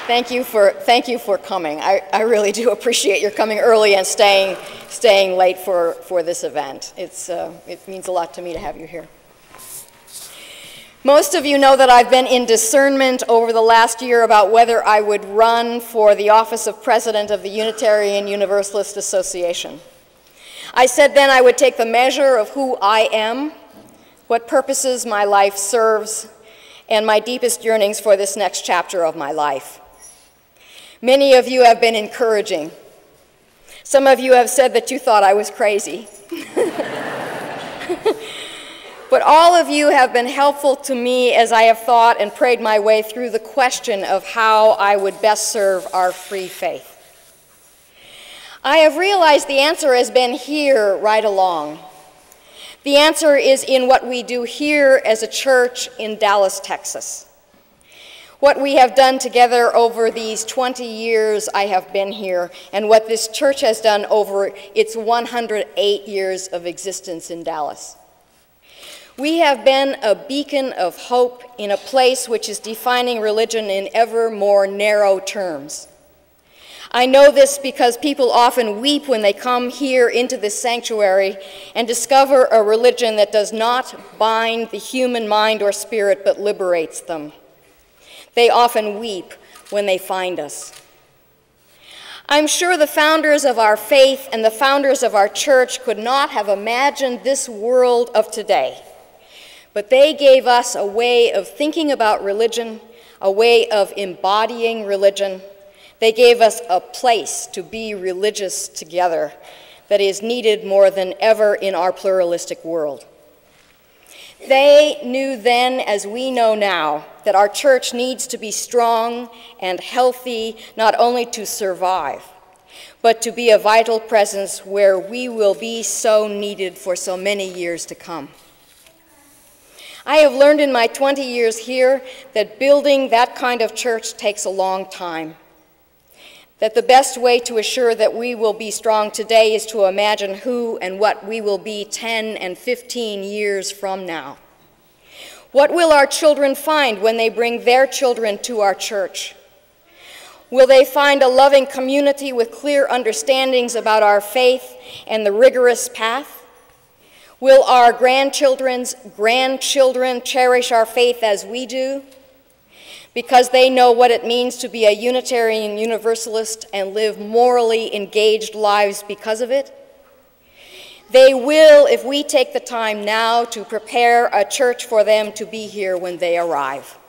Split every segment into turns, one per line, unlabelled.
Thank you for coming. I really do appreciate your coming early and staying late for this event. It means a lot to me to have you here. Most of you know that I've been in discernment over the last year about whether I would run for the office of president of the Unitarian Universalist Association. I said then I would take the measure of who I am, what purposes my life serves, and my deepest yearnings for this next chapter of my life. Many of you have been encouraging. Some of you have said that you thought I was crazy. But all of you have been helpful to me as I have thought and prayed my way through the question of how I would best serve our free faith. I have realized the answer has been here right along. The answer is in what we do here as a church in Dallas, Texas. What we have done together over these 20 years I have been here, and what this church has done over its 108 years of existence in Dallas. We have been a beacon of hope in a place which is defining religion in ever more narrow terms. I know this because people often weep when they come here into this sanctuary and discover a religion that does not bind the human mind or spirit but liberates them. They often weep when they find us. I'm sure the founders of our faith and the founders of our church could not have imagined this world of today. But they gave us a way of thinking about religion, a way of embodying religion. They gave us a place to be religious together that is needed more than ever in our pluralistic world. They knew then, as we know now, that our church needs to be strong and healthy, not only to survive, but to be a vital presence where we will be so needed for so many years to come. I have learned in my 20 years here that building that kind of church takes a long time. That the best way to assure that we will be strong today is to imagine who and what we will be 10 and 15 years from now. What will our children find when they bring their children to our church? Will they find a loving community with clear understandings about our faith and the rigorous path? Will our grandchildren's grandchildren cherish our faith as we do? Because they know what it means to be a Unitarian Universalist and live morally engaged lives because of it? They will if we take the time now to prepare a church for them to be here when they arrive.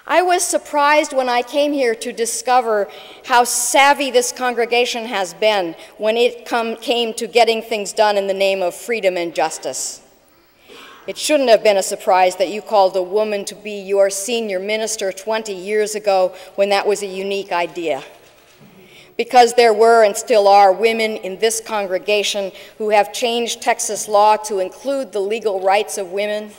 I was surprised when I came here to discover how savvy this congregation has been when it came to getting things done in the name of freedom and justice. It shouldn't have been a surprise that you called a woman to be your senior minister 20 years ago when that was a unique idea. Because there were and still are women in this congregation who have changed Texas law to include the legal rights of women,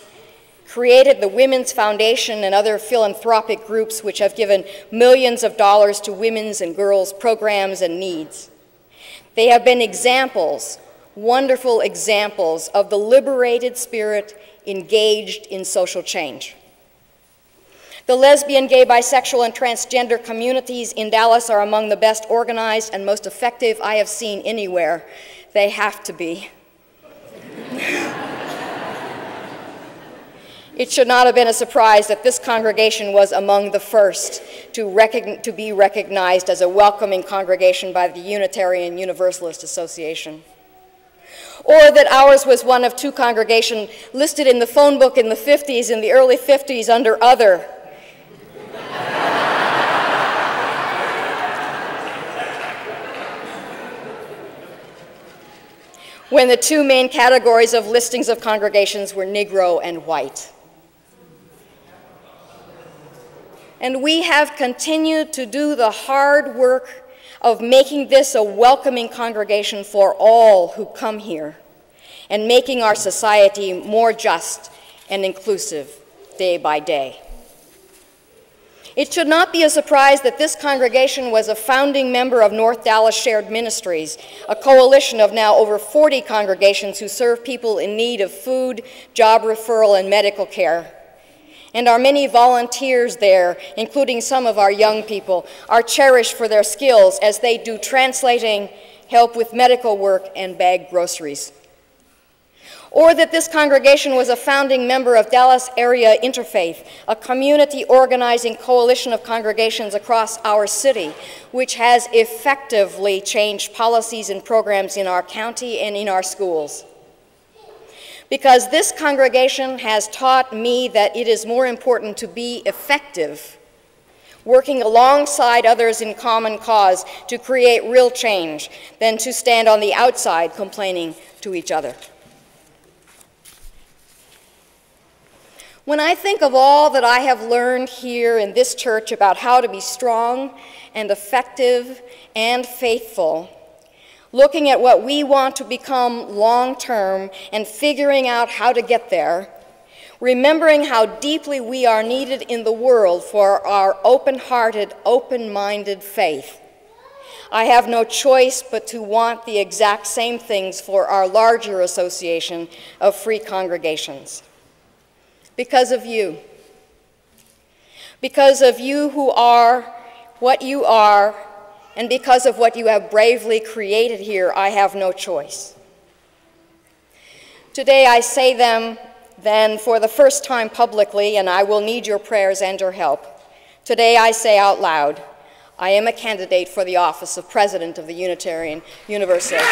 created the Women's Foundation and other philanthropic groups which have given millions of dollars to women's and girls' programs and needs. They have been examples, wonderful examples of the liberated spirit engaged in social change. The lesbian, gay, bisexual, and transgender communities in Dallas are among the best organized and most effective I have seen anywhere. They have to be. It should not have been a surprise that this congregation was among the first to be recognized as a welcoming congregation by the Unitarian Universalist Association. Or that ours was one of two congregations listed in the phone book in the 50s, in the early 50s, under other. When the two main categories of listings of congregations were Negro and white. And we have continued to do the hard work of making this a welcoming congregation for all who come here and making our society more just and inclusive day by day. It should not be a surprise that this congregation was a founding member of North Dallas Shared Ministries, a coalition of now over 40 congregations who serve people in need of food, job referral, and medical care. And our many volunteers there, including some of our young people, are cherished for their skills as they do translating, help with medical work, and bag groceries. Or that this congregation was a founding member of Dallas Area Interfaith, a community organizing coalition of congregations across our city, which has effectively changed policies and programs in our county and in our schools. Because this congregation has taught me that it is more important to be effective, working alongside others in common cause to create real change, than to stand on the outside complaining to each other. When I think of all that I have learned here in this church about how to be strong and effective and faithful, looking at what we want to become long-term and figuring out how to get there, remembering how deeply we are needed in the world for our open-hearted, open-minded faith, I have no choice but to want the exact same things for our larger association of free congregations. Because of you. Because of you who are what you are, and because of what you have bravely created here, I have no choice. Today I say them then for the first time publicly, and I will need your prayers and your help. Today I say out loud, I am a candidate for the office of President of the Unitarian Universalist.